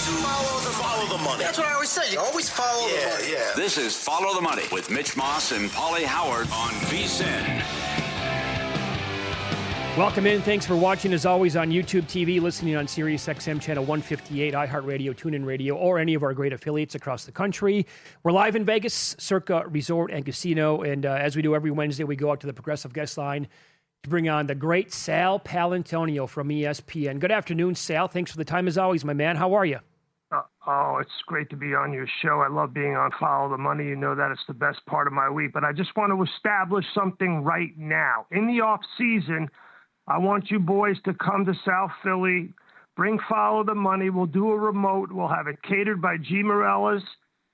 Follow the money. That's what I always say. You always follow the money. Yeah. This is Follow the Money with Mitch Moss and Pauly Howard on VSiN. Welcome in. Thanks for watching, as always, on YouTube TV, listening on Sirius XM Channel 158, iHeartRadio, TuneIn Radio, or any of our great affiliates across the country. We're live in Vegas, Circa Resort and Casino, and as we do every Wednesday, we go out to the Progressive Guest Line to bring on the great Sal Paolantonio from ESPN. Good afternoon, Sal. Thanks for the time, as always, my man. How are you? It's great to be on your show. I love being on Follow the Money. You know that it's the best part of my week. But I just want to establish something right now. In the off season, I want you boys to come to South Philly, bring Follow the Money. We'll do a remote. We'll have it catered by G. Morella's.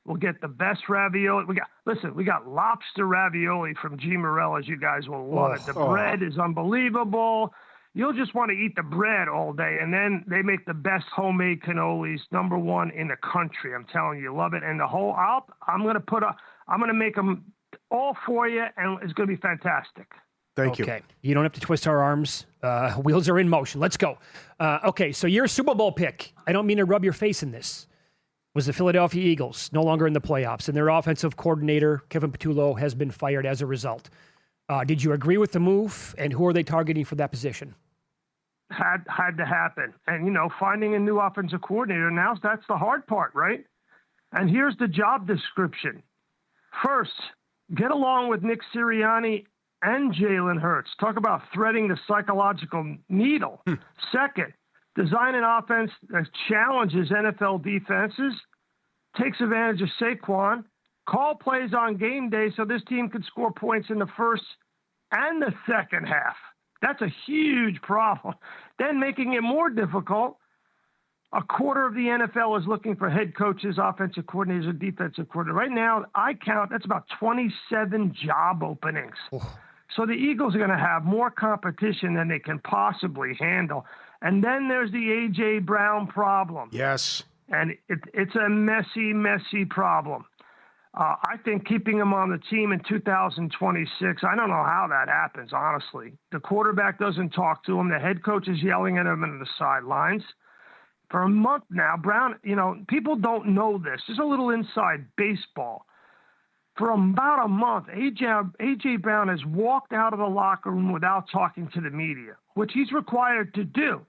We'll get the best ravioli. We got lobster ravioli from G. Morella's. You guys will love it. The bread is unbelievable. You'll just want to eat the bread all day. And then they make the best homemade cannolis, #1 in the country. I'm telling you, love it. And the whole I'm going to make them all for you, and it's going to be fantastic. Thank you. Okay. You don't have to twist our arms. Wheels are in motion. Let's go. Okay, so your Super Bowl pick, I don't mean to rub your face in this, was the Philadelphia Eagles, no longer in the playoffs, and their offensive coordinator, Kevin Patullo, has been fired as a result. Did you agree with the move, and who are they targeting for that position? Had to happen. And, finding a new offensive coordinator now, that's the hard part, right? And here's the job description. First, get along with Nick Sirianni and Jalen Hurts. Talk about threading the psychological needle. Second, design an offense that challenges NFL defenses, takes advantage of Saquon, call plays on game day so this team can score points in the first and the second half. That's a huge problem. Then making it more difficult, a quarter of the NFL is looking for head coaches, offensive coordinators, and defensive coordinators. Right now, I count, that's about 27 job openings. So the Eagles are going to have more competition than they can possibly handle. And then there's the A.J. Brown problem. Yes. And it's a messy, messy problem. I think keeping him on the team in 2026, I don't know how that happens, honestly. The quarterback doesn't talk to him. The head coach is yelling at him in the sidelines. For a month now, Brown, people don't know this. There's a little inside baseball. For about a month, A.J. Brown has walked out of the locker room without talking to the media, which he's required to do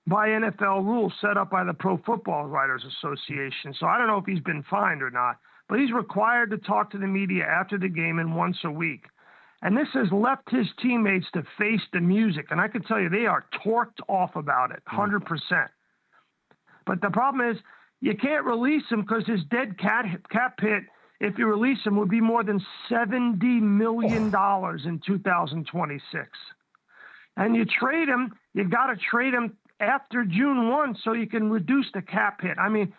by NFL rules set up by the Pro Football Writers Association. So I don't know if he's been fined or not. But he's required to talk to the media after the game and once a week. And this has left his teammates to face the music. And I can tell you, they are torqued off about it, 100%. But the problem is, you can't release him because his dead cap hit, if you release him, would be more than $70 million in 2026. And you trade him, you got to trade him after June 1 so you can reduce the cap hit. I mean,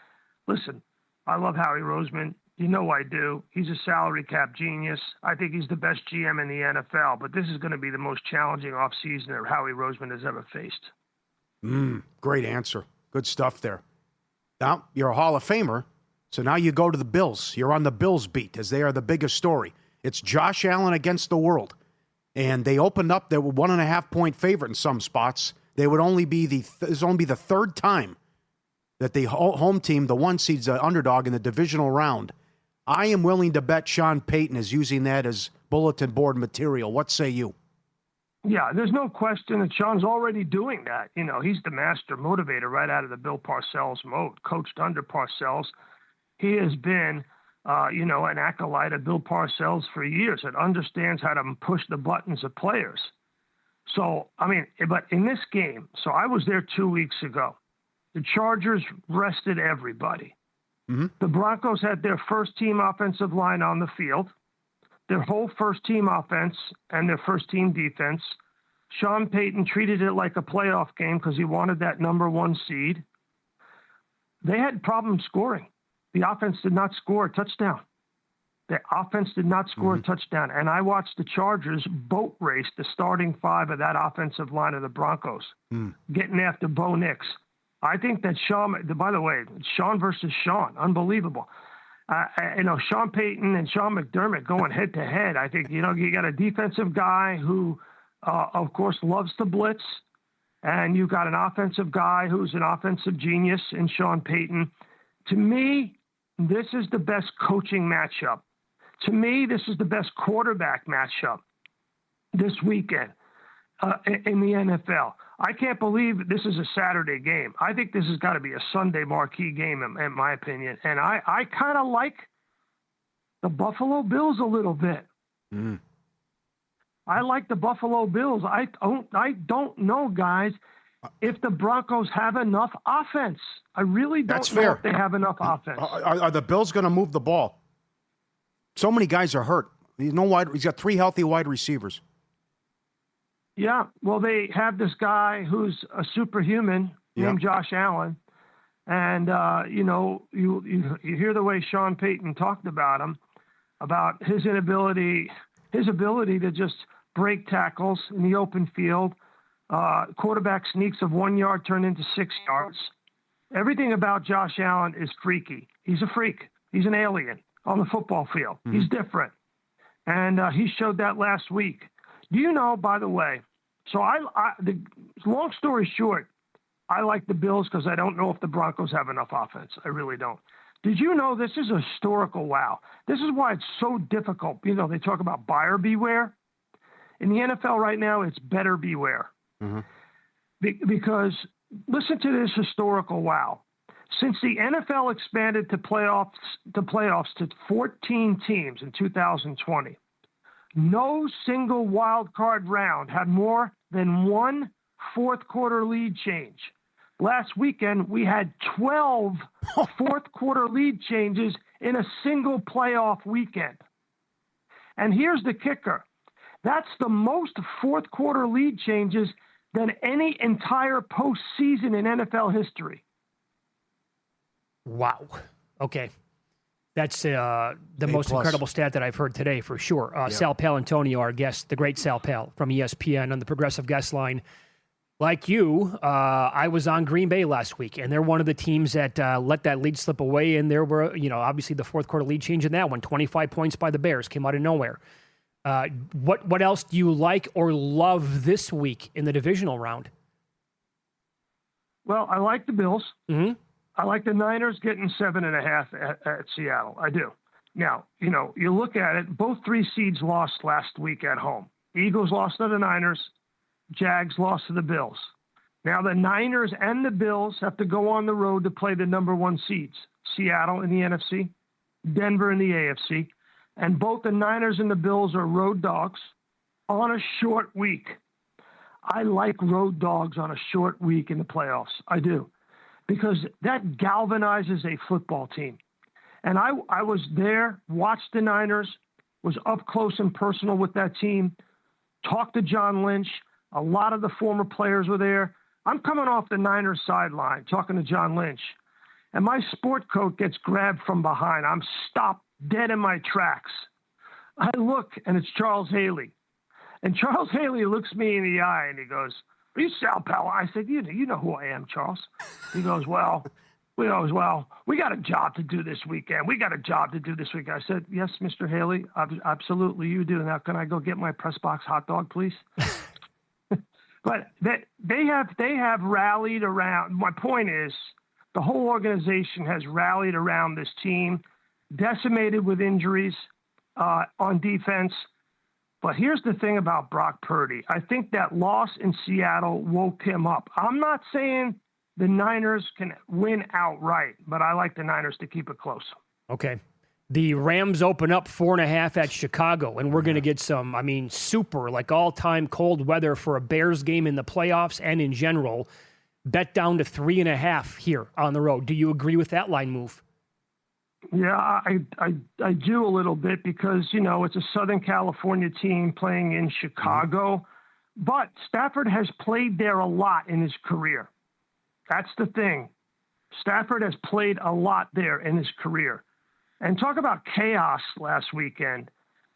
listen, I love Howie Roseman. You know I do. He's a salary cap genius. I think he's the best GM in the NFL, but this is going to be the most challenging offseason that Howie Roseman has ever faced. Great answer. Good stuff there. Now, you're a Hall of Famer, so now you go to the Bills. You're on the Bills beat, as they are the biggest story. It's Josh Allen against the world. And they opened up, they were 1.5-point favorite in some spots. They would only be the third time that the home team, the one seed's the underdog in the divisional round. I am willing to bet Sean Payton is using that as bulletin board material. What say you? Yeah, there's no question that Sean's already doing that. He's the master motivator right out of the Bill Parcells mode, coached under Parcells. He has been, an acolyte of Bill Parcells for years and understands how to push the buttons of players. So, but in this game, so I was there 2 weeks ago. The Chargers rested everybody. Mm-hmm. The Broncos had their first-team offensive line on the field, their whole first-team offense and their first-team defense. Sean Payton treated it like a playoff game because he wanted that #1 seed. They had problems scoring. The offense did not score a touchdown. The offense did not score a touchdown. And I watched the Chargers boat race the starting five of that offensive line of the Broncos, getting after Bo Nix. I think that by the way, Sean versus Sean, unbelievable. Sean Payton and Sean McDermott going head to head. I think, you got a defensive guy who, of course, loves to blitz and you've got an offensive guy who's an offensive genius in Sean Payton. To me, this is the best coaching matchup. To me, this is the best quarterback matchup this weekend in the NFL. I can't believe this is a Saturday game. I think this has got to be a Sunday marquee game, in my opinion. And I kind of like the Buffalo Bills a little bit. Mm. I like the Buffalo Bills. I don't know, guys, if the Broncos have enough offense. I really don't know if they have enough offense. Are the Bills going to move the ball? So many guys are hurt. He's got 3 healthy wide receivers. Yeah, well, they have this guy who's a superhuman named Josh Allen, and you hear the way Sean Payton talked about him, about his ability to just break tackles in the open field. Quarterback sneaks of 1 yard turn into 6 yards. Everything about Josh Allen is freaky. He's a freak. He's an alien on the football field. Mm-hmm. He's different, and he showed that last week. Do you know, by the way, so the long story short, I like the Bills because I don't know if the Broncos have enough offense. I really don't. Did you know this is a historical wow? This is why it's so difficult. You know, they talk about buyer beware. In the NFL right now, it's better beware. Mm-hmm. Because listen to this historical wow. Since the NFL expanded to playoffs to 14 teams in 2020, no single wild card round had more than one fourth quarter lead change. Last weekend, we had 12 fourth quarter lead changes in a single playoff weekend. And here's the kicker. That's the most fourth quarter lead changes than any entire postseason in NFL history. Wow. Okay. That's the most incredible stat that I've heard today, for sure. Sal Paolantonio, our guest, the great Sal Pal from ESPN on the Progressive Guest Line. Like you, I was on Green Bay last week, and they're one of the teams that let that lead slip away. And there were, obviously the fourth quarter lead change in that one, 25 points by the Bears, came out of nowhere. What else do you like or love this week in the divisional round? Well, I like the Bills. Mm-hmm. I like the Niners getting 7.5 at Seattle. I do. Now, you look at it, both 3 seeds lost last week at home. Eagles lost to the Niners. Jags lost to the Bills. Now the Niners and the Bills have to go on the road to play the number 1 seeds, Seattle in the NFC, Denver in the AFC. And both the Niners and the Bills are road dogs on a short week. I like road dogs on a short week in the playoffs. I do. Because that galvanizes a football team. And I was there, watched the Niners, was up close and personal with that team, talked to John Lynch. A lot of the former players were there. I'm coming off the Niners sideline talking to John Lynch. And my sport coat gets grabbed from behind. I'm stopped dead in my tracks. I look, and it's Charles Haley. And Charles Haley looks me in the eye, and he goes, "Are you Sal Paolantonio?" I said, you know who I am, Charles. He goes, well, we got a job to do this weekend. I said, yes, Mr. Haley, absolutely you do. Now, can I go get my press box hot dog, please? But they have rallied around. My point is, the whole organization has rallied around this team, decimated with injuries on defense. But here's the thing about Brock Purdy. I think that loss in Seattle woke him up. I'm not saying the Niners can win outright, but I like the Niners to keep it close. Okay. The Rams open up 4.5 at Chicago, and we're going to get some, super, all-time cold weather for a Bears game in the playoffs and in general. Bet down to 3.5 here on the road. Do you agree with that line move? Yeah, I do a little bit because, it's a Southern California team playing in Chicago. But Stafford has played there a lot in his career. That's the thing. Stafford has played a lot there in his career. And talk about chaos last weekend.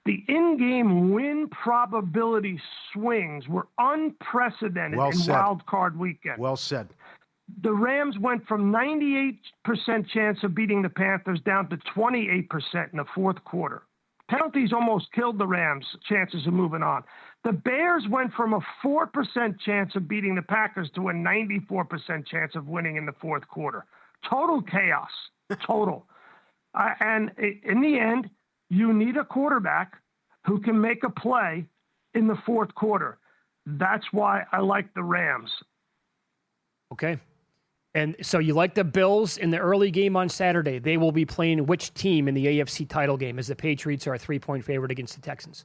The in-game win probability swings were unprecedented in Wild Card weekend. Well said. The Rams went from 98% chance of beating the Panthers down to 28% in the fourth quarter. Penalties almost killed the Rams' chances of moving on. The Bears went from a 4% chance of beating the Packers to a 94% chance of winning in the fourth quarter. Total chaos. Total. And in the end, you need a quarterback who can make a play in the fourth quarter. That's why I like the Rams. Okay. And so you like the Bills in the early game on Saturday. They will be playing which team in the AFC title game, as the Patriots are a 3-point favorite against the Texans?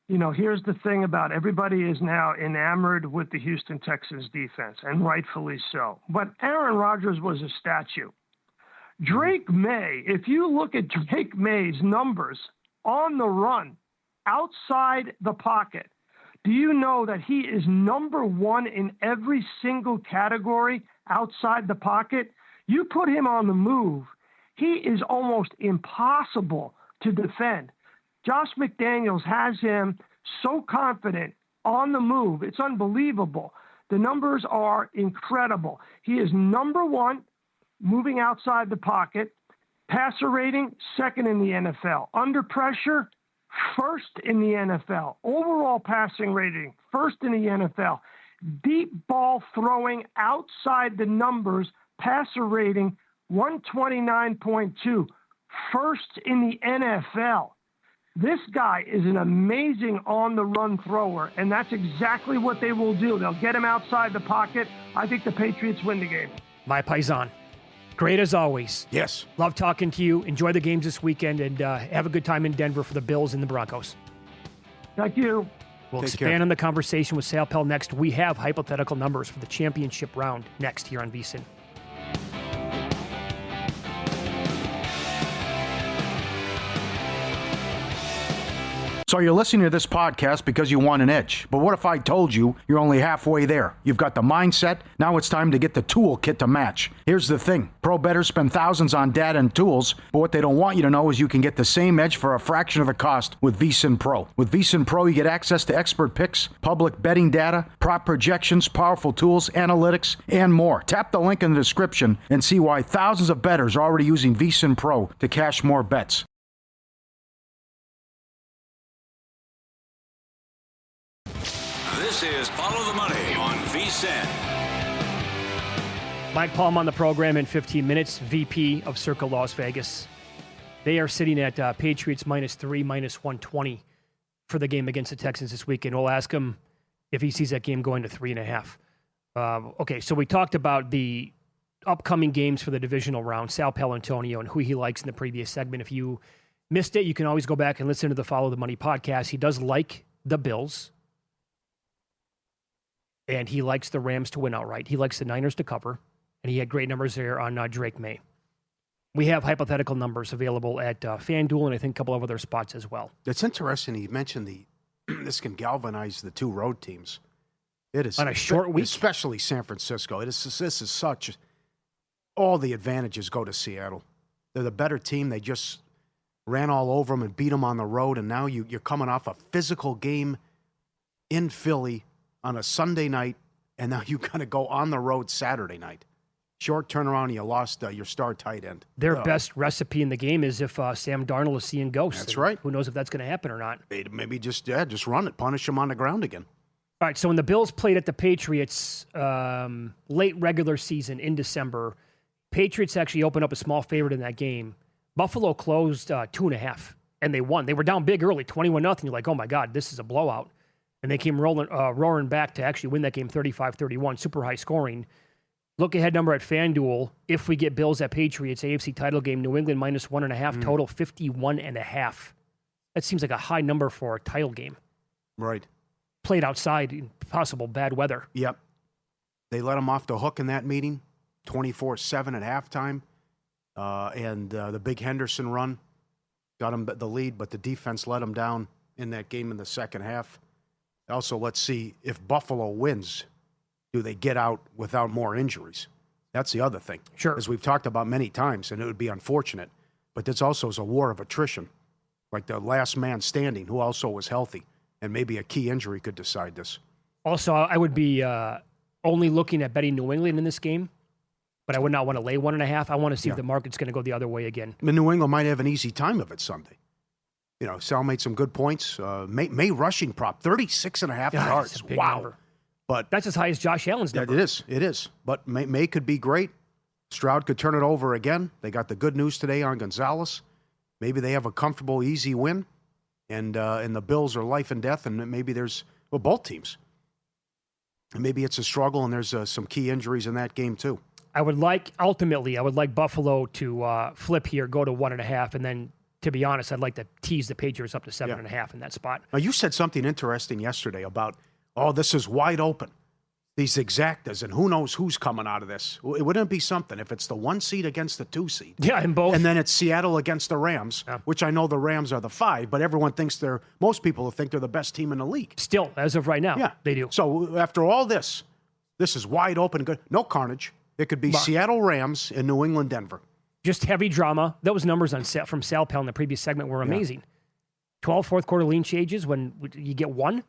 You know, here's the thing about everybody is now enamored with the Houston Texans defense, and rightfully so. But Aaron Rodgers was a statue. Drake May, if you look at Drake May's numbers on the run, outside the pocket, do you know that he is number one in every single category outside the pocket? You put him on the move, he is almost impossible to defend. Josh McDaniels has him so confident on the move. It's unbelievable. The numbers are incredible. He is number one moving outside the pocket. Passer rating, second in the NFL. Under pressure, first in the NFL. Overall passing rating, first in the NFL. Deep ball throwing outside the numbers, passer rating, 129.2, first in the NFL. This guy is an amazing on-the-run thrower, and that's exactly what they will do. They'll get him outside the pocket. I think the Patriots win the game. My paisan. Great as always. Yes. Love talking to you. Enjoy the games this weekend, and have a good time in Denver for the Bills and the Broncos. Thank you. We'll Take expand care. on the conversation with Sal Pell next. We have hypothetical numbers for the championship round next here on VSiN. So you're listening to this podcast because you want an edge. But what if I told you you're only halfway there? You've got the mindset. Now it's time to get the toolkit to match. Here's the thing. Pro bettors spend thousands on data and tools, but what they don't want you to know is you can get the same edge for a fraction of the cost with VSiN Pro. With VSiN Pro, you get access to expert picks, public betting data, prop projections, powerful tools, analytics, and more. Tap the link in the description and see why thousands of bettors are already using VSiN Pro to cash more bets. This is Follow the Money on VSiN. Mike Palm on the program in 15 minutes, VP of Circa Las Vegas. They are sitting at Patriots -3, -120 for the game against the Texans this weekend. We'll ask him if he sees that game going to 3.5. Okay, so we talked about the upcoming games for the divisional round, Sal Paolantonio, and who he likes in the previous segment. If you missed it, you can always go back and listen to the Follow the Money podcast. He does like the Bills, and he likes the Rams to win outright. He likes the Niners to cover, and he had great numbers there on Drake May. We have hypothetical numbers available at FanDuel and I think a couple of other spots as well. It's interesting. He mentioned this can galvanize the two road teams. It is On a short week? especially San Francisco. This is such. All the advantages go to Seattle. They're the better team. They just ran all over them and beat them on the road, and now you're coming off a physical game in Philly on a Sunday night, and now you got to go on the road Saturday night. Short turnaround, you lost your star tight end. Their best recipe in the game is if Sam Darnold is seeing ghosts. That's right. Who knows if that's going to happen or not. Maybe just run it, punish them on the ground again. All right, so when the Bills played at the Patriots late regular season in December, Patriots actually opened up a small favorite in that game. Buffalo closed 2.5, and they won. They were down big early, 21-0. You're like, oh, my God, this is a blowout. And they came roaring back to actually win that game 35-31, super high scoring. Look ahead number at FanDuel. If we get Bills at Patriots, AFC title game, New England -1.5, total 51.5. That seems like a high number for a title game. Right. Played outside in possible bad weather. Yep. They let them off the hook in that meeting, 24-7 at halftime. And the big Henderson run got them the lead, but the defense let them down in that game in the second half. Also, let's see if Buffalo wins, do they get out without more injuries? That's the other thing. Sure. As we've talked about many times, and it would be unfortunate, but this also is a war of attrition. Like the last man standing, who also was healthy, and maybe a key injury could decide this. Also, I would be only looking at betting New England in this game, but I would not want to lay 1.5. I want to see if the market's going to go the other way again. New England might have an easy time of it Sunday. Sal made some good points. May rushing prop, 36.5 yards. Wow. Number. But that's as high as Josh Allen's number. It is. But May could be great. Stroud could turn it over again. They got the good news today on Gonzalez. Maybe they have a comfortable, easy win. And the Bills are life and death. And maybe there's, both teams. And maybe it's a struggle and there's some key injuries in that game too. I would like Buffalo to flip here, go to 1.5, and then, to be honest, I'd like to tease the Patriots up to 7.5 in that spot. Now, you said something interesting yesterday about, this is wide open. These exactas, and who knows who's coming out of this. Wouldn't it be something if it's the 1 seed against the 2 seed? Yeah, in both. And then it's Seattle against the Rams, which I know the Rams are the 5, but everyone thinks most people think they're the best team in the league. Still, as of right now, they do. So after all this is wide open, good. No carnage. It could be Seattle Rams and New England Denver. Just heavy drama. Those numbers from Sal Paolantonio in the previous segment were amazing. 12 fourth quarter lean changes when you get 1,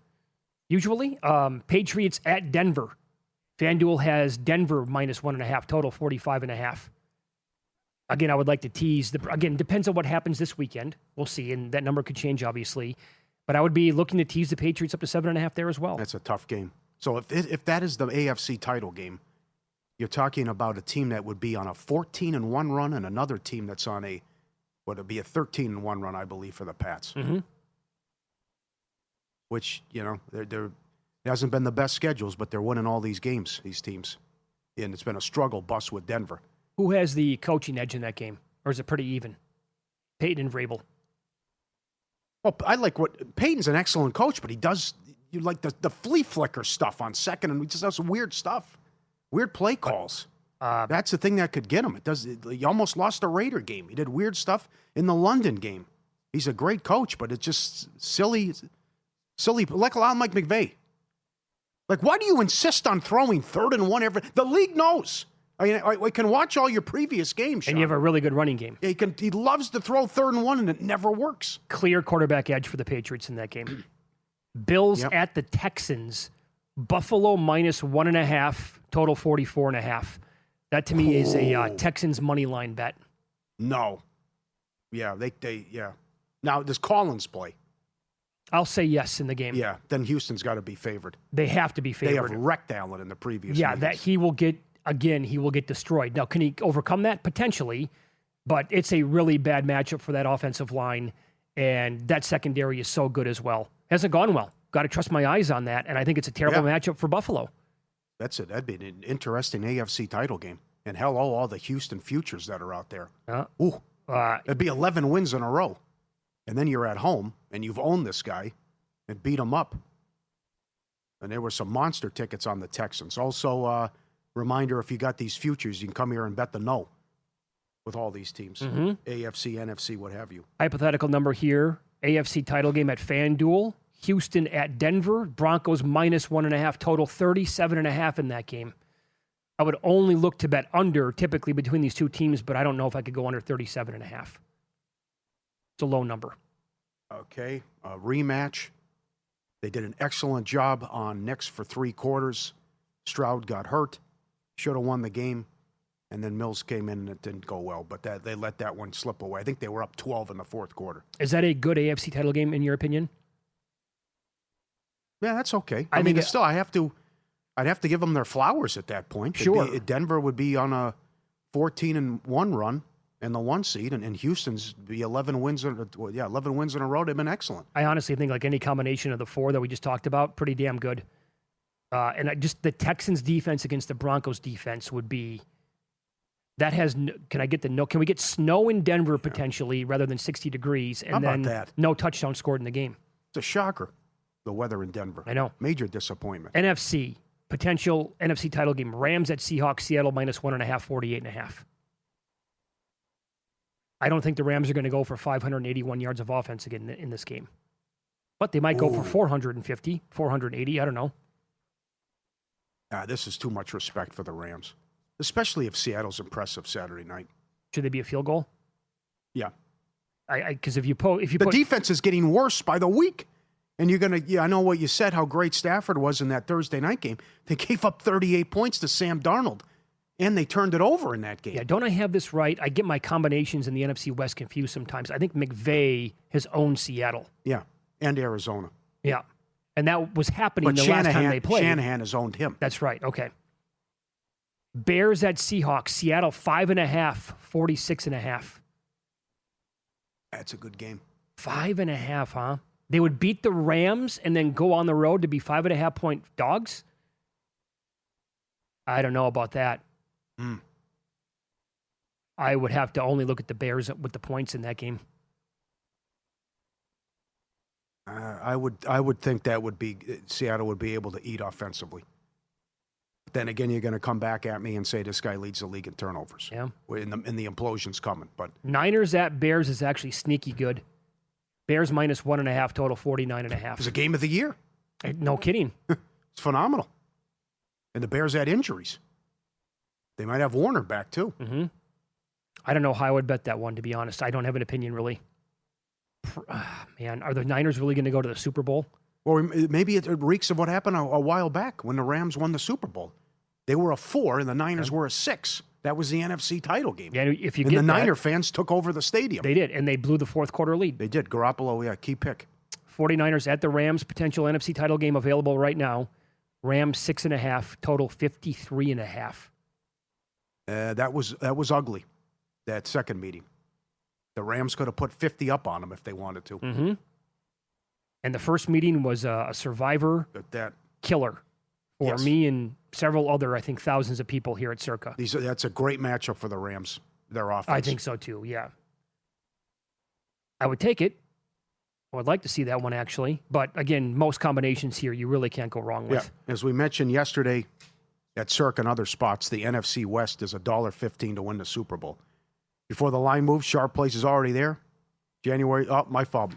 usually. Patriots at Denver. FanDuel has Denver minus 1.5, total 45.5. Again, I would like to tease. Depends on what happens this weekend. We'll see, and that number could change, obviously. But I would be looking to tease the Patriots up to 7.5 there as well. That's a tough game. So if that is the AFC title game, you're talking about a team that would be on a 14-1 run and another team that's on a 13-1 run, I believe, for the Pats. Mm-hmm. Which, they're it hasn't been the best schedules, but they're winning all these games, these teams. And it's been a struggle bus with Denver. Who has the coaching edge in that game? Or is it pretty even? Peyton and Vrabel. Well, I like Peyton's an excellent coach, but he does the flea flicker stuff on second, and he just does some weird stuff. Weird play calls. That's the thing that could get him. He almost lost a Raider game. He did weird stuff in the London game. He's a great coach, but it's just silly, like Mike McVay. Like, why do you insist on throwing 3rd and 1 every? The league knows. I mean, I can watch all your previous games, Sean. And you have a really good running game. Yeah, he loves to throw 3rd and 1, and it never works. Clear quarterback edge for the Patriots in that game. Bills at the Texans. Buffalo minus 1.5, total 44.5. That to me is a Texans money line bet. No. Yeah, they. Now, does Collins play? I'll say yes in the game. Yeah, then Houston's got to be favored. They have to be favored. They have wrecked Allen in the previous meetings. That he will get destroyed. Now, can he overcome that? Potentially, but it's a really bad matchup for that offensive line, and that secondary is so good as well. Hasn't gone well. Got to trust my eyes on that, and I think it's a terrible matchup for Buffalo. That's it. That'd be an interesting AFC title game. And hello, all the Houston futures that are out there. It'd be 11 wins in a row. And then you're at home, and you've owned this guy and beat him up. And there were some monster tickets on the Texans. Also, reminder, if you got these futures, you can come here and bet the no with all these teams. Mm-hmm. AFC, NFC, what have you. Hypothetical number here, AFC title game at FanDuel. Houston at Denver. Broncos minus 1.5, total 37.5 in that game. I would only look to bet under, typically between these two teams, but I don't know if I could go under 37.5. It's a low number. Okay, rematch. They did an excellent job on Knicks for 3 quarters. Stroud got hurt. Should have won the game. And then Mills came in and it didn't go well. But they let that one slip away. I think they were up 12 in the 4th quarter. Is that a good AFC title game in your opinion? Yeah, that's okay. I mean, still, I'd have to give them their flowers at that point. Sure. Denver would be on a 14-1 run and the 1 seed, and Houston's be 11 wins in a row. They've been excellent. I honestly think like any combination of the 4 that we just talked about, pretty damn good. Just the Texans defense against the Broncos defense would be. That has. Can I get the no? Can we get snow in Denver potentially rather than 60 degrees and then no touchdown scored in the game? It's a shocker. The weather in Denver. I know. Major disappointment. NFC, potential NFC title game. Rams at Seahawks, Seattle minus 1.5, 48.5. I don't think the Rams are going to go for 581 yards of offense again in this game. But they might go for 450, 480. I don't know. This is too much respect for the Rams, especially if Seattle's impressive Saturday night. Should they be a field goal? Yeah. Because if you put defense is getting worse by the week. And you're going to, I know what you said, how great Stafford was in that Thursday night game. They gave up 38 points to Sam Darnold. And they turned it over in that game. Yeah, don't I have this right? I get my combinations in the NFC West confused sometimes. I think McVay has owned Seattle. Yeah, and Arizona. Yeah, and that was happening But the last time they played. Shanahan has owned him. That's right. Okay. Bears at Seahawks. Seattle 5.5, 46.5. That's a good game. 5.5, huh? They would beat the Rams and then go on the road to be 5.5-point dogs? I don't know about that. I would have to only look at the Bears with the points in that game. I would think that would be Seattle would be able to eat offensively. But then again, you're going to come back at me and say this guy leads the league in turnovers. Yeah, and the implosion's coming. But Niners at Bears is actually sneaky good. Bears minus 1.5 total, 49.5. It's a game of the year. No kidding. It's phenomenal. And the Bears had injuries. They might have Warner back too. Mm-hmm. I don't know how I would bet that one, to be honest. I don't have an opinion, really. Man, are the Niners really going to go to the Super Bowl? Or maybe it reeks of what happened a while back when the Rams won the Super Bowl. They were a 4 and the Niners were a 6. That was the NFC title game. Yeah, if you and get the that, Niner fans took over the stadium. They did, and they blew the fourth quarter lead. They did. Garoppolo, yeah, key pick. 49ers at the Rams, potential NFC title game available right now. Rams 6.5, total 53.5. That was ugly, that second meeting. The Rams could have put 50 up on them if they wanted to. Mm-hmm. And the first meeting was a survivor killer for me and several other, I think, thousands of people here at Circa. That's a great matchup for the Rams, their offense. I think so, too, yeah. I would take it. I would like to see that one, actually. But, again, most combinations here you really can't go wrong with. Yeah. As we mentioned yesterday at Circa and other spots, the NFC West is $1.15 to win the Super Bowl. Before the line moves, Sharp Place is already there. January, my fault.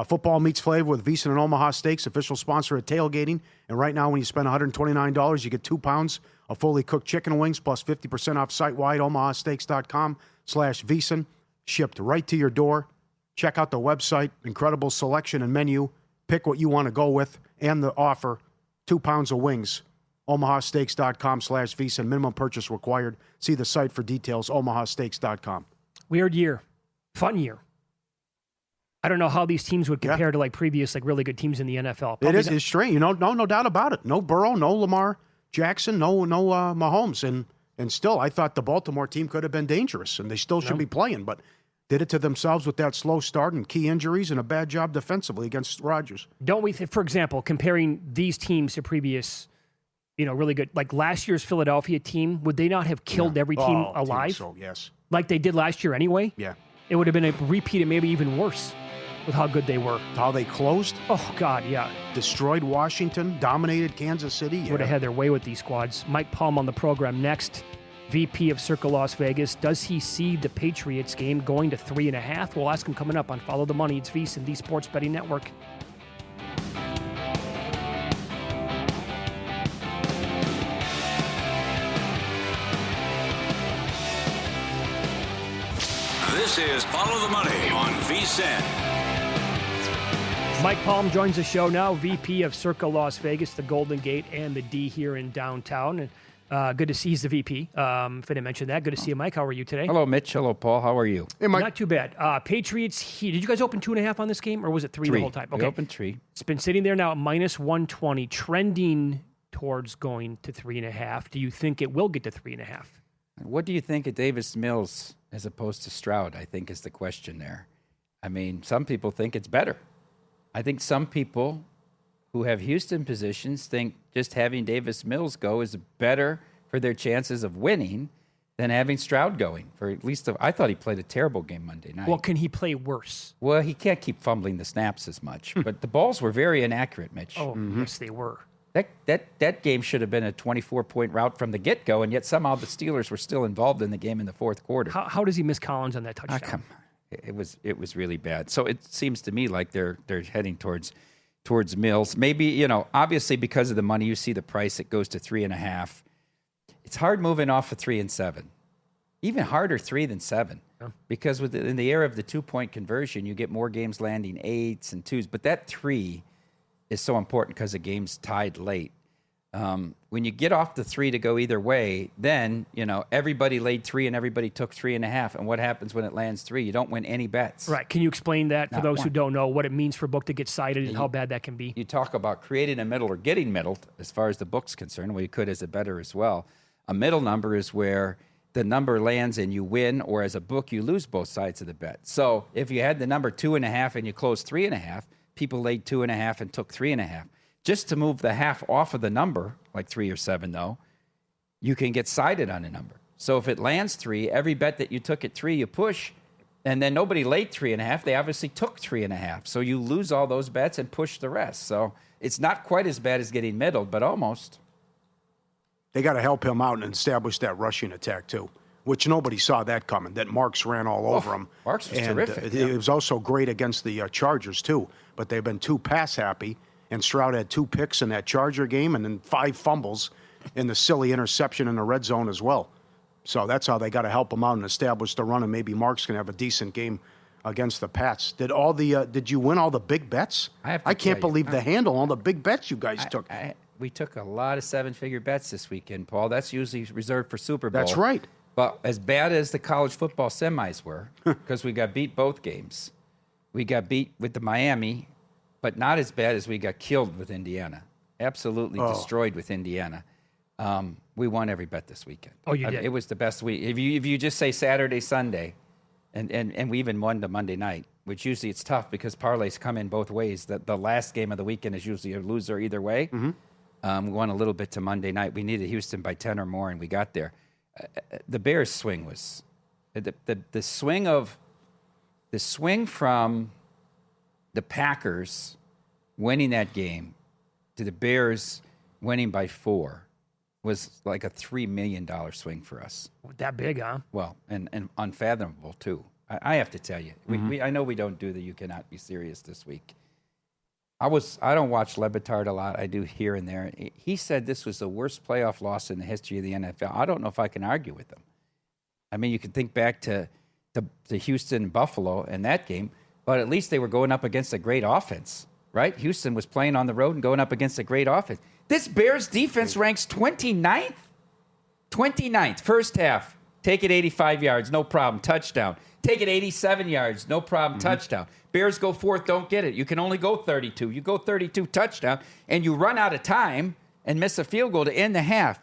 Football meets flavor with Visa and Omaha Steaks, official sponsor at Tailgating. And right now, when you spend $129, you get 2 pounds of fully cooked chicken wings plus 50% off site-wide, omahasteaks.com/Visa, shipped right to your door. Check out the website, incredible selection and menu. Pick what you want to go with and the offer, 2 pounds of wings. omahasteaks.com/Visa, minimum purchase required. See the site for details, omahasteaks.com. Weird year. Fun year. I don't know how these teams would compare to like previous like really good teams in the NFL. Probably it's strange. No doubt about it. No Burrow, no Lamar Jackson, no Mahomes. And still, I thought the Baltimore team could have been dangerous, and they still should be playing, but did it to themselves with that slow start and key injuries and a bad job defensively against Rodgers. Don't we, for example, comparing these teams to previous, really good, like last year's Philadelphia team, would they not have killed every team alive? So, yes. Like they did last year anyway? Yeah. It would have been a repeat and maybe even worse with how good they were. How they closed? Oh, God, yeah. Destroyed Washington, dominated Kansas City. Yeah. Would have had their way with these squads. Mike Palm on the program next. VP of Circa Las Vegas. Does he see the Patriots game going to 3.5? We'll ask him coming up on Follow the Money. It's VSiN, the Sports Betting Network. This is Follow the Money on VSiN. Mike Palm joins the show now, VP of Circa Las Vegas, the Golden Gate, and the D here in downtown. Good to see he's the VP. If I didn't mention that, good to see you, Mike. How are you today? Hello, Mitch. Hello, Paul. How are you? Hey, Mike. Not too bad. Patriots, did you guys open 2.5 on this game, or was it 3 the whole time? Okay. We opened 3. It's been sitting there now at minus 120, trending towards going to 3.5. Do you think it will get to 3.5? What do you think of Davis Mills as opposed to Stroud, I think is the question there. I mean, some people think it's better. I think some people who have Houston positions think just having Davis Mills go is better for their chances of winning than having Stroud going. For at least, I thought he played a terrible game Monday night. Well, can he play worse? Well, he can't keep fumbling the snaps as much. But the balls were very inaccurate, Mitch. Oh, yes, they were. That game should have been a 24-point route from the get-go, and yet somehow the Steelers were still involved in the game in the fourth quarter. How does he miss Collins on that touchdown? It was really bad. So it seems to me like they're heading towards Mills. Maybe, obviously because of the money, you see the price, it goes to 3.5. It's hard moving off of 3 and 7. Even harder 3 than 7. Yeah. Because in the era of the 2-point conversion, you get more games landing 8s and 2s. But that 3 is so important because the game's tied late. When you get off the 3 to go either way, then, everybody laid 3 and everybody took 3.5. And what happens when it lands 3? You don't win any bets. Right. Can you explain that for Not those one. who don't know what it means for a book to get cited and how bad that can be? You talk about creating a middle or getting middled as far as the book's concerned. Well, you could as a bettor as well. A middle number is where the number lands and you win, or as a book, you lose both sides of the bet. So if you had the number 2.5 and you closed 3.5, people laid 2.5 and took 3.5. Just to move the half off of the number, like 3 or 7, though, you can get sided on a number. So if it lands 3, every bet that you took at 3, you push, and then nobody laid 3.5. They obviously took 3.5. So you lose all those bets and push the rest. So it's not quite as bad as getting middled, but almost. They got to help him out and establish that rushing attack, too, which nobody saw that coming, that Marks ran all over him. Marks was terrific. It was also great against the Chargers, too, but they've been too pass-happy. And Stroud had 2 picks in that Charger game and then 5 fumbles in the silly interception in the red zone as well. So that's how they got to help him out and establish the run, and maybe Mark's can have a decent game against the Pats. Did you win all the big bets? I can't believe the handle, all the big bets you guys took. We took a lot of 7-figure bets this weekend, Paul. That's usually reserved for Super Bowl. That's right. But as bad as the college football semis were, because we got beat both games, we got beat with the Miami, but not as bad as we got killed with Indiana. Absolutely destroyed with Indiana. We won every bet this weekend. Oh, you did? It was the best week. If you just say Saturday, Sunday, and we even won the Monday night, which usually it's tough because parlays come in both ways. The last game of the weekend is usually a loser either way. Mm-hmm. We won a little bit to Monday night. We needed Houston by 10 or more, and we got there. The Bears' swing was the swing from the Packers winning that game to the Bears winning by 4 was like a $3 million swing for us. That big, huh? Well, and unfathomable, too. I have to tell you. I know we don't do the you cannot be serious this week. I don't watch Le Batard a lot. I do here and there. He said this was the worst playoff loss in the history of the NFL. I don't know if I can argue with him. I mean, you can think back to Houston and Buffalo in that game, but at least they were going up against a great offense, right? Houston was playing on the road and going up against a great offense. This Bears defense ranks 29th. 29th, first half. Take it 85 yards, no problem, touchdown. Take it 87 yards, no problem, touchdown. Bears go fourth, don't get it. You can only go 32. You go 32, touchdown, and you run out of time and miss a field goal to end the half.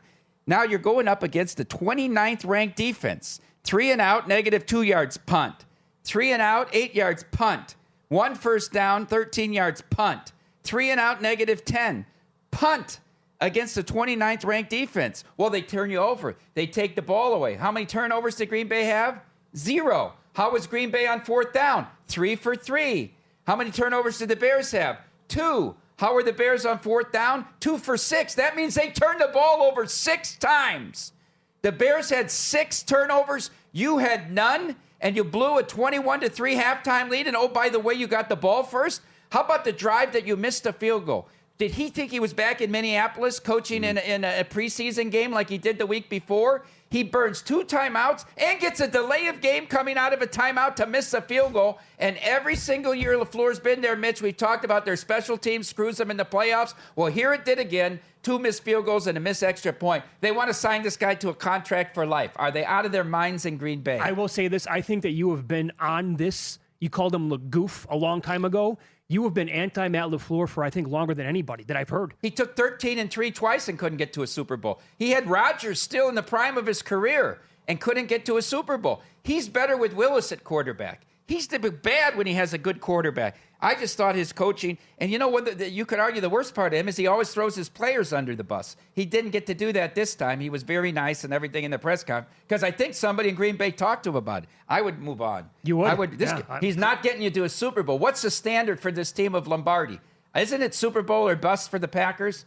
Now you're going up against the 29th ranked defense. 3 and out, -2 yards, punt. 3 and out, 8 yards, punt. 1 first down, 13 yards, punt. 3 and out, -10, punt against the 29th ranked defense. Well, they turn you over. They take the ball away. How many turnovers did Green Bay have? 0. How was Green Bay on 4th down? 3 for 3. How many turnovers did the Bears have? 2. How were the Bears on 4th down? 2 for 6. That means they turned the ball over 6 times. The Bears had 6 turnovers. You had none, and you blew a 21-3 halftime lead. And, oh, by the way, you got the ball first. How about the drive that you missed a field goal? Did he think he was back in Minneapolis coaching in a preseason game like he did the week before? He burns 2 timeouts and gets a delay of game coming out of a timeout to miss a field goal. And every single year LaFleur's been there, Mitch. We've talked about their special team screws them in the playoffs. Well, here it did again. 2 missed field goals and a missed extra point. They want to sign this guy to a contract for life. Are they out of their minds in Green Bay? I will say this. I think that you have been on this. You called him LaGoof a long time ago. You have been anti-Matt LaFleur for, I think, longer than anybody that I've heard. He took 13-3 twice and couldn't get to a Super Bowl. He had Rodgers still in the prime of his career and couldn't get to a Super Bowl. He's better with Willis at quarterback. He's bad when he has a good quarterback. I just thought his coaching, and you know what, you could argue the worst part of him is he always throws his players under the bus. He didn't get to do that this time. He was very nice and everything in the press conference because I think somebody in Green Bay talked to him about it. I would move on. You would? I would. He's not getting you to a Super Bowl. What's the standard for this team of Lombardi? Isn't it Super Bowl or bust for the Packers?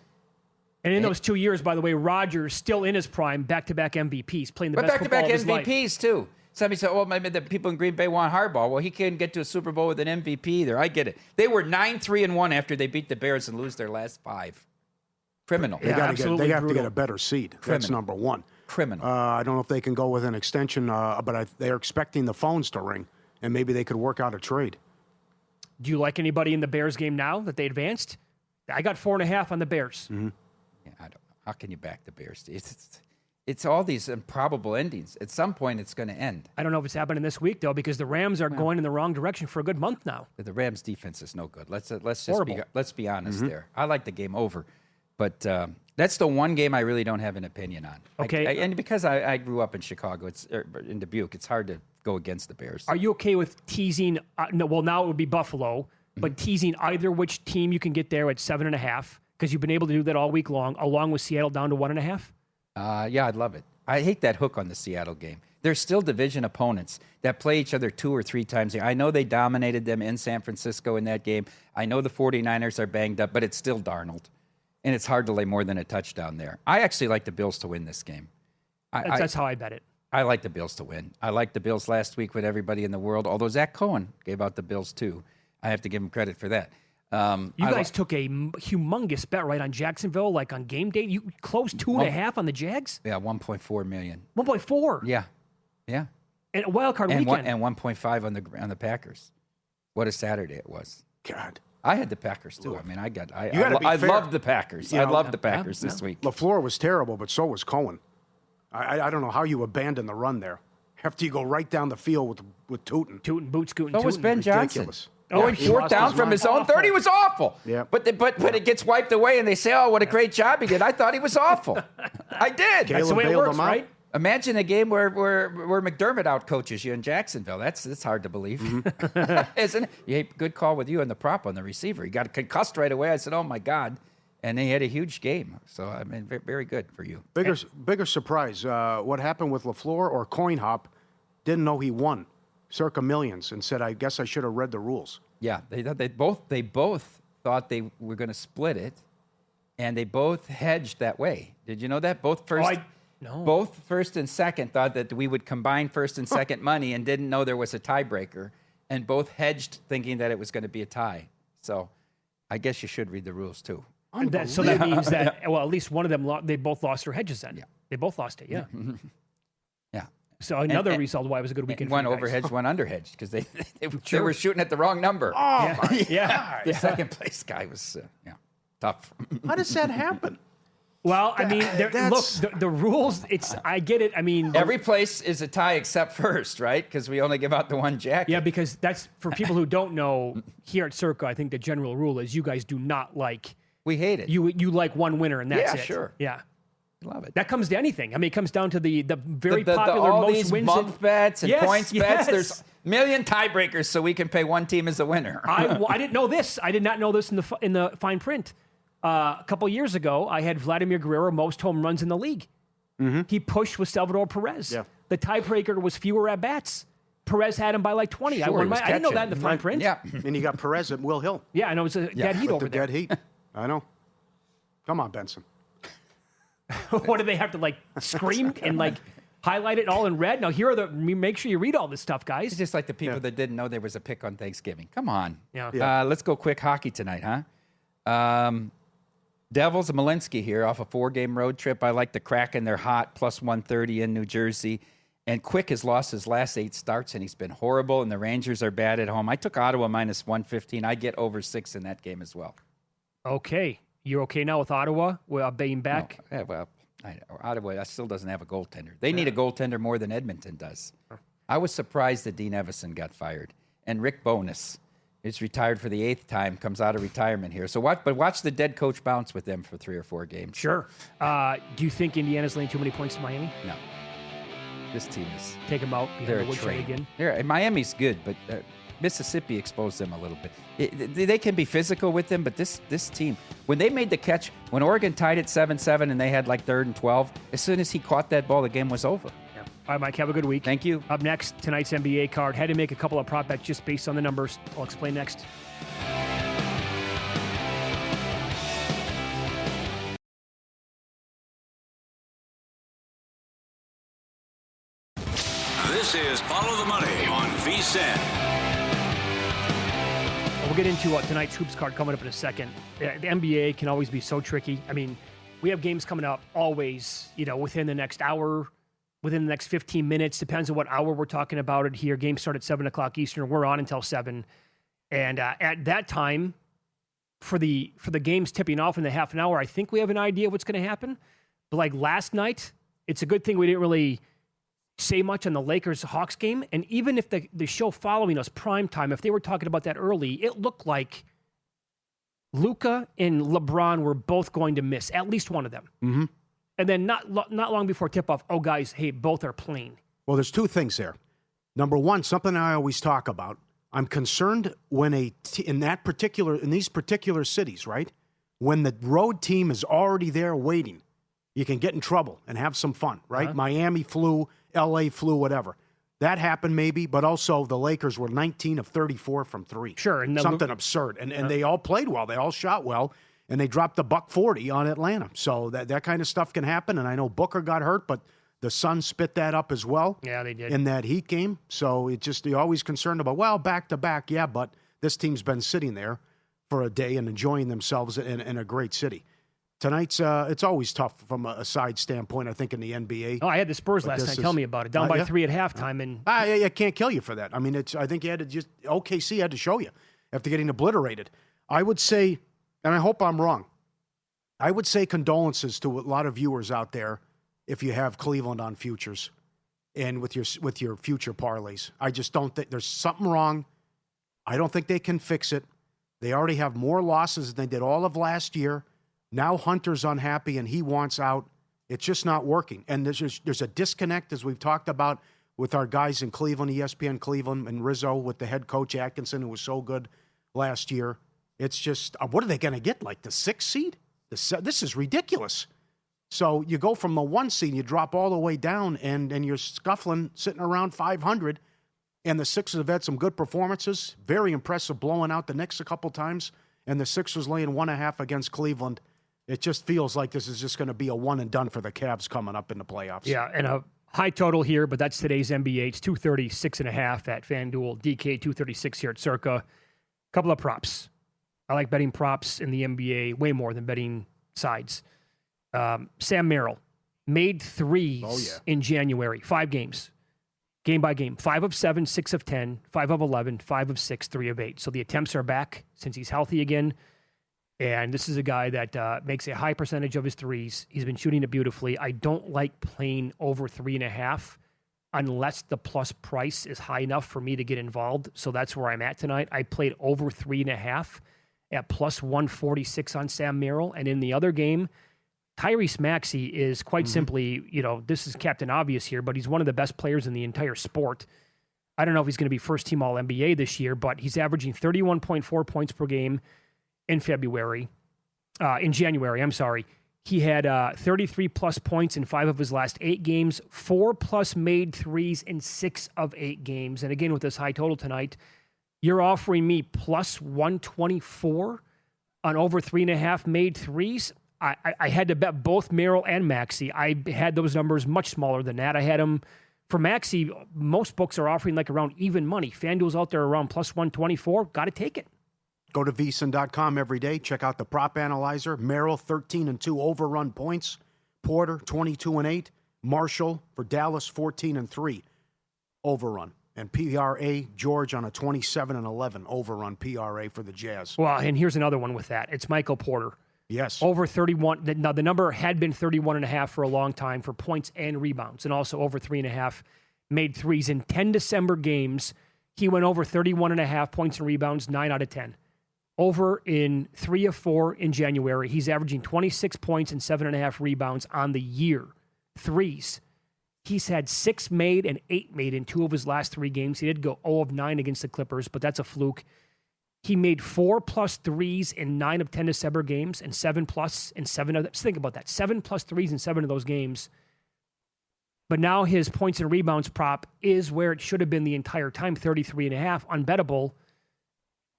And in those 2 years, by the way, Rodgers still in his prime, back-to-back MVPs, playing the best football back-to-back of his life. MVPs too. Somebody said, "Oh, maybe the people in Green Bay want Harbaugh." Well, he couldn't get to a Super Bowl with an MVP either. I get it. They were 9-3-1 after they beat the Bears and lose their last 5. Criminal. They have to get a better seed. That's number one. Criminal. I don't know if they can go with an extension, but they're expecting the phones to ring, and maybe they could work out a trade. Do you like anybody in the Bears game now that they advanced? I got 4.5 on the Bears. Yeah, I don't know. How can you back the Bears? It's all these improbable endings. At some point, it's going to end. I don't know if it's happening this week, though, because the Rams are going in the wrong direction for a good month now. The Rams' defense is no good. Let's be honest there. I like the game over, but that's the one game I really don't have an opinion on. Okay, and because I grew up in Chicago, in Dubuque, it's hard to go against the Bears. Are you okay with teasing? No, well, now it would be Buffalo, but teasing either which team you can get there at 7.5 because you've been able to do that all week long, along with Seattle down to 1.5. Yeah, I'd love it. I hate that hook on the Seattle game. They're still division opponents that play each other 2 or 3 times a year. I know they dominated them in San Francisco in that game. I know the 49ers are banged up, but it's still Darnold. And it's hard to lay more than a touchdown there. I actually like the Bills to win this game. That's how I bet it. I like the Bills to win. I liked the Bills last week with everybody in the world, although Zach Cohen gave out the Bills too. I have to give him credit for that. You guys took a humongous bet, right, on Jacksonville, like on game day. You closed 2.5 on the Jags? Yeah, $1.4 million. 1.4? Yeah. And a wild card weekend. And 1.5 on the Packers. What a Saturday it was. God. I had the Packers too. I mean, I fair. loved the Packers. I loved the Packers this week. LaFleur was terrible, but so was Cohen. I don't know how you abandon the run there after you go right down the field with Tootin. Tootin, boot scooting. So was Ben Johnson. Ridiculous. Going fourth down from his own 30 was awful. Yeah. But it gets wiped away, and they say, "Oh, what a great job he did." I thought he was awful. I did. That's the way it works, right? Imagine a game where McDermott outcoaches you in Jacksonville. That's hard to believe, isn't it? Yeah, good call with you and the prop on the receiver. He got concussed right away. I said, "Oh my God." And he had a huge game. So, I mean, very good for you. Bigger surprise. What happened with LaFleur or Coin Hop didn't know he won circa millions and said, I guess I should have read the rules. Yeah, they both thought they were going to split it, and they both hedged that way. Did you know that? Both first and second thought that we would combine first and second money and didn't know there was a tiebreaker, and both hedged thinking that it was going to be a tie. So I guess you should read the rules too. So that means that, well, at least one of them, they both lost their hedges then. Yeah. They both lost it, yeah. Yeah. So another result why it was a good weekend for one you guys. overhedged, one underhedged, because they were shooting at the wrong number. Oh, yeah. The second place guy was tough. How does that happen? Well, I mean, the rules, I get it. I mean, every place is a tie except first, right? Because we only give out the one jacket. Yeah, because that's, for people who don't know, here at Circa, I think the general rule is you guys do not like. We hate it. You like one winner, and that's it. Yeah, sure. Yeah. Love it. That comes to anything. I mean, it comes down to the very popular all most these wins. Month bets and points bets. Yes. There's a million tiebreakers, so we can pay one team as a winner. I didn't know this. I did not know this in the fine print. A couple years ago, I had Vladimir Guerrero most home runs in the league. Mm-hmm. He pushed with Salvador Perez. Yeah. The tiebreaker was fewer at bats. Perez had him by like 20. Sure, I didn't know that in the fine print. Yeah. And you got Perez at Will Hill. Yeah, I know. It was a dead heat over there. Dead heat. I know. Come on, Benson. What do they have to like scream and like highlight it all in red? Now here are make sure you read all this stuff, guys. It's just like the people that didn't know there was a pick on Thanksgiving. Come on. Yeah. Let's go quick hockey tonight, huh? Devils of Malinsky here off a 4-game road trip. I like the Kraken. They're hot, plus 130 in New Jersey. And Quick has lost his last 8 starts, and he's been horrible, and the Rangers are bad at home. I took Ottawa minus 115. I get over 6 in that game as well. Okay. You're okay now with Ottawa being back? No, yeah, well, Ottawa still doesn't have a goaltender. They need a goaltender more than Edmonton does. I was surprised that Dean Evison got fired. And Rick Bowness is retired for the 8th time, comes out of retirement here. So watch the dead coach bounce with them for 3 or 4 games. Sure. Do you think Indiana's laying too many points to Miami? No. This team is... Take them out behind the woodshed again? Miami's good, but Mississippi exposed them a little bit. They can be physical with them, but this team, when they made the catch, when Oregon tied it 7-7 and they had like 3rd and 12, as soon as he caught that ball, the game was over. Yeah. All right, Mike, have a good week. Thank you. Up next, tonight's NBA card. Had to make a couple of prop bets just based on the numbers. I'll explain next. This is Follow the Money on VSiN. We'll get into tonight's hoops card coming up in a second. The NBA can always be so tricky. I mean, we have games coming up always, within the next hour, within the next 15 minutes. Depends on what hour we're talking about it here. Games start at 7 o'clock Eastern. We're on until 7. And at that time, for the games tipping off in the half an hour, I think we have an idea what's going to happen. But like last night, it's a good thing we didn't really say much on the Lakers-Hawks game. And even if the show following us, primetime, if they were talking about that early, it looked like Luka and LeBron were both going to miss, at least one of them. Mm-hmm. And then not long before tip-off, oh, guys, hey, both are playing. Well, there's two things there. Number one, something I always talk about. I'm concerned when in these particular cities, right? When the road team is already there waiting, you can get in trouble and have some fun, right? Uh-huh. Miami flew, LA flew, whatever. That happened maybe, but also the Lakers were 19 of 34 from three. Sure. And something absurd. And they all played well. They all shot well. And they dropped the $140 on Atlanta. So that kind of stuff can happen. And I know Booker got hurt, but the Suns spit that up as well. Yeah, they did. In that Heat game. So you're always concerned about, well, back-to-back, yeah, but this team's been sitting there for a day and enjoying themselves in a great city. Tonight's, it's always tough from a side standpoint, I think, in the NBA. Oh, I had the Spurs last night. Tell me about it. Down by 3 at halftime. And I can't kill you for that. I mean, I think OKC had to show you after getting obliterated. I would say, and I hope I'm wrong, I would say condolences to a lot of viewers out there if you have Cleveland on futures and with your future parlays. I just don't think there's something wrong. I don't think they can fix it. They already have more losses than they did all of last year. Now Hunter's unhappy and he wants out. It's just not working. And there's a disconnect, as we've talked about, with our guys in Cleveland, ESPN Cleveland, and Rizzo with the head coach Atkinson, who was so good last year. It's just, what are they going to get, like the 6th seed? This is ridiculous. So you go from the 1 seed, and you drop all the way down, and you're scuffling, sitting around 500. And the Sixers have had some good performances. Very impressive, blowing out the Knicks a couple times. And the Sixers laying 1.5 against Cleveland. It just feels like this is just going to be a one and done for the Cavs coming up in the playoffs. Yeah, and a high total here, but that's today's NBA. It's 236.5 at FanDuel. DK 236 here at Circa. Couple of props. I like betting props in the NBA way more than betting sides. Sam Merrill made threes in January. 5 games. Game by game. 5 of 7, 6 of 10, 5 of 11, 5 of 6, 3 of 8. So the attempts are back since he's healthy again. And this is a guy that makes a high percentage of his threes. He's been shooting it beautifully. I don't like playing over 3.5 unless the plus price is high enough for me to get involved. So that's where I'm at tonight. I played over 3.5 at plus 146 on Sam Merrill. And in the other game, Tyrese Maxey is quite simply, this is Captain Obvious here, but he's one of the best players in the entire sport. I don't know if he's going to be first team All NBA this year, but he's averaging 31.4 points per game in January. He had 33 plus points in 5 of his last 8 games, 4 plus made threes in 6 of 8 games. And again, with this high total tonight, you're offering me plus 124 on over 3.5 made threes. I had to bet both Merrill and Maxey. I had those numbers much smaller than that. I had them for Maxey. Most books are offering like around even money. FanDuel's out there around plus 124. Got to take it. Go to vsin.com every day. Check out the prop analyzer. Merrill, 13-2 overrun points. Porter, 22-8. Marshall for Dallas, 14-3 overrun. And PRA, George on a 27-11 overrun PRA for the Jazz. Well, and here's another one with that. It's Michael Porter. Yes. Over 31. Now, the number had been 31.5 for a long time for points and rebounds, and also over 3.5 made threes. In 10 December games, he went over 31.5 points and rebounds, 9 out of 10. Over in 3 of 4 in January. He's averaging 26 points and 7.5 rebounds on the year. Threes. He's had 6 made and 8 made in 2 of his last 3 games. He did go 0 of 9 against the Clippers, but that's a fluke. He made 4 plus threes in 9 of 10 December games and 7 plus in 7 of them. Think about that. 7 plus threes in 7 of those games. But now his points and rebounds prop is where it should have been the entire time, 33.5, unbettable.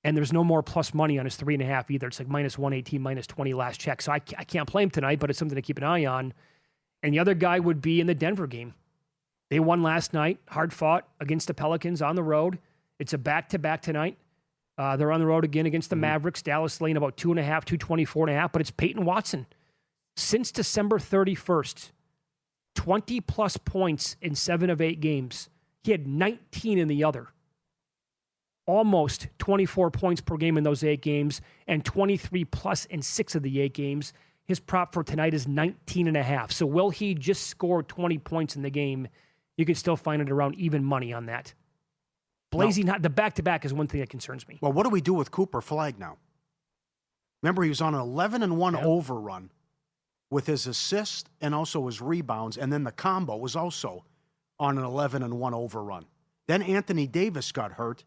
And there's no more plus money on his 3.5 either. It's like minus 118, minus 20 last check. So I can't play him tonight, but it's something to keep an eye on. And the other guy would be in the Denver game. They won last night, hard fought against the Pelicans on the road. It's a back-to-back tonight. They're on the road again against the Mavericks. Dallas laying about 2.5, 224.5, but it's Peyton Watson. Since December 31st, 20-plus points in 7 of 8 games. He had 19 in the other. Almost 24 points per game in those 8 games and 23-plus in 6 of the 8 games. his prop for tonight is 19.5. So will he just score 20 points in the game? You could still find it around even money on that. Blazing hot. The back-to-back is one thing that concerns me. Well, what do we do with Cooper Flagg now? Remember, he was on an 11-1 overrun with his assist and also his rebounds, and then the combo was also on an 11-1 overrun. Then Anthony Davis got hurt,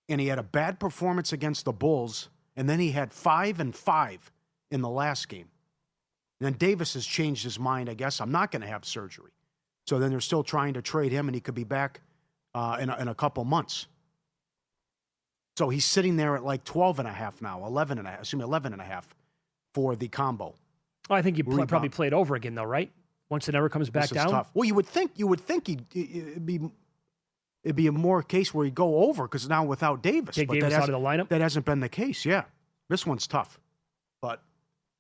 and he had a bad performance against the Bulls, and then he had 5-5 in the last game. And then Davis has changed his mind, I guess. I'm not going to have surgery. So then they're still trying to trade him, and he could be back in a couple months. So he's sitting there at like 12.5 now, 11.5 for the combo. Oh, I think you probably play it over again, though, right? Once it ever comes back down. Tough. Well, you would think it'd be a more case where he'd go over because now without Davis. Take Davis out of the lineup? That hasn't been the case, yeah. This one's tough. But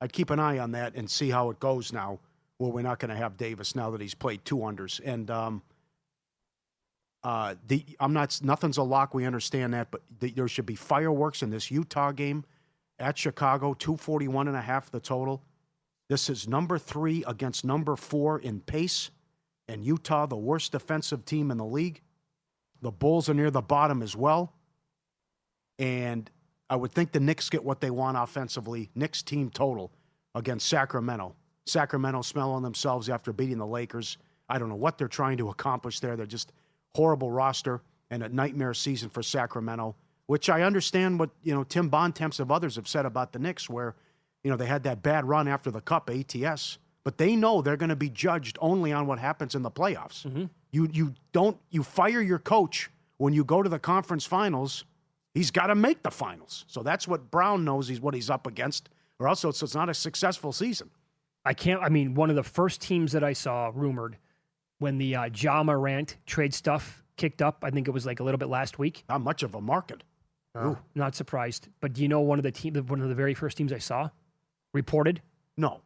I'd keep an eye on that and see how it goes now where we're not going to have Davis now that he's played 2 unders. And nothing's a lock, we understand that, but there should be fireworks in this Utah game at Chicago, 241.5 the total. This is number 3 against number 4 in pace, and Utah, the worst defensive team in the league. The Bulls are near the bottom as well, and I would think the Knicks get what they want offensively. Knicks team total against Sacramento. Sacramento smelling themselves after beating the Lakers. I don't know what they're trying to accomplish there. They're just horrible roster and a nightmare season for Sacramento, which I understand what, Tim Bontemps and others have said about the Knicks where, they had that bad run after the Cup, ATS, but they know they're going to be judged only on what happens in the playoffs. Mm-hmm. You fire your coach when you go to the conference finals. He's got to make the finals. So that's what Brown knows what he's up against, or else it's not a successful season. One of the first teams that I saw rumored when the Ja Morant trade stuff kicked up, I think it was like a little bit last week. Not much of a market. Not surprised. But do you know one of the very first teams I saw reported? No.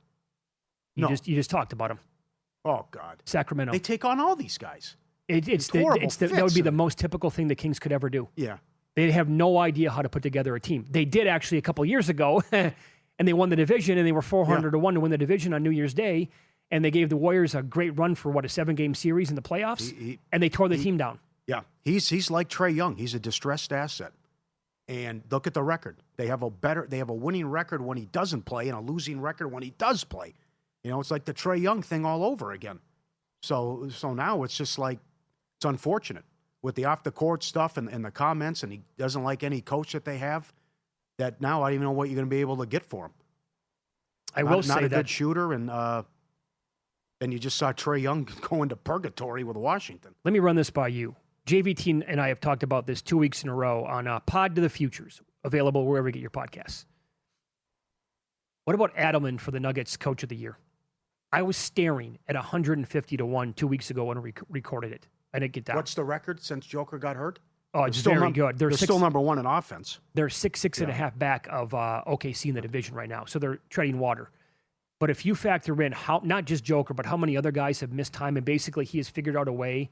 You just talked about them. Oh, God. Sacramento. They take on all these guys. That would be the most typical thing the Kings could ever do. Yeah. They have no idea how to put together a team. They did actually a couple years ago, and they won the division, and they were 400-1 to win the division on New Year's Day, and they gave the Warriors a great run for, a 7-game series in the playoffs, and they tore the team down. Yeah. He's like Trae Young. He's a distressed asset. And look at the record. They have a winning record when he doesn't play and a losing record when he does play. It's like the Trae Young thing all over again. So now it's just like, it's unfortunate with the off-the-court stuff and the comments, and he doesn't like any coach that they have, that now I don't even know what you're going to be able to get for him. I will say that. Not a good shooter, and you just saw Trae Young go into purgatory with Washington. Let me run this by you. JVT and I have talked about this 2 weeks in a row on Pod to the Futures, available wherever you get your podcasts. What about Adelman for the Nuggets Coach of the Year? I was staring at 150-1 2 weeks ago when we recorded it. I didn't get down. What's the record since Joker got hurt? Oh, it's very good. They're still number 1 in offense. They're 6.5 back of OKC in the division right now, so they're treading water. But if you factor in how, not just Joker, but how many other guys have missed time, and basically he has figured out a way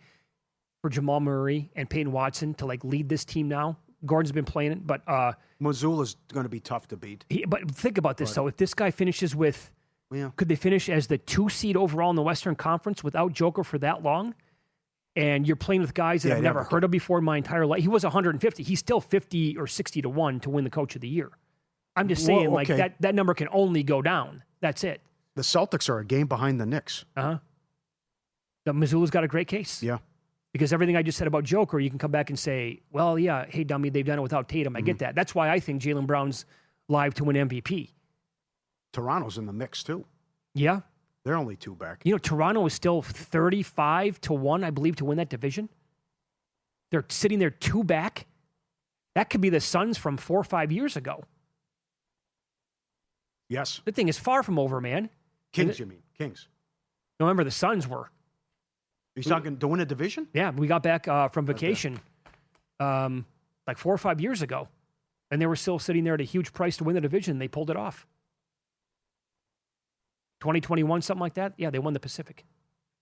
for Jamal Murray and Peyton Watson to lead this team now. Gordon's been playing it, but Missoula's going to be tough to beat. But think about this, though. If this guy finishes with, could they finish as the 2 seed overall in the Western Conference without Joker for that long? And you're playing with guys that I've never heard of before in my entire life. He was 150. He's still 50 or 60-1 to win the Coach of the Year. I'm just saying, that number can only go down. That's it. The Celtics are a game behind the Knicks. The Missoula's got a great case. Yeah. Because everything I just said about Joker, you can come back and say, well, yeah, hey, dummy, they've done it without Tatum. I get that. That's why I think Jaylen Brown's live to win MVP. Toronto's in the mix, too. Yeah. They're only 2 back. Toronto is still 35-1, I believe, to win that division. They're sitting there 2 back. That could be the Suns from 4 or 5 years ago. Yes. The thing is far from over, man. Kings, you mean? Kings. No, remember, the Suns were. He's talking to win a division? Yeah, we got back from vacation 4 or 5 years ago, and they were still sitting there at a huge price to win the division. They pulled it off. 2021, something like that. Yeah, they won the Pacific.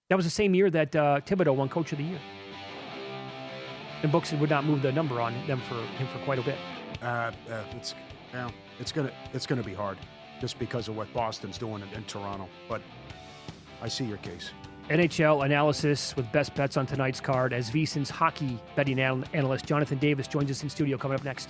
That was the same year that Thibodeau won Coach of the Year. And books would not move the number on them for him for quite a bit. It's gonna be hard. just because of what Boston's doing in Toronto. But I see your case. NHL analysis with best bets on tonight's card as VSiN's hockey betting analyst Jonathan Davis joins us in studio coming up next.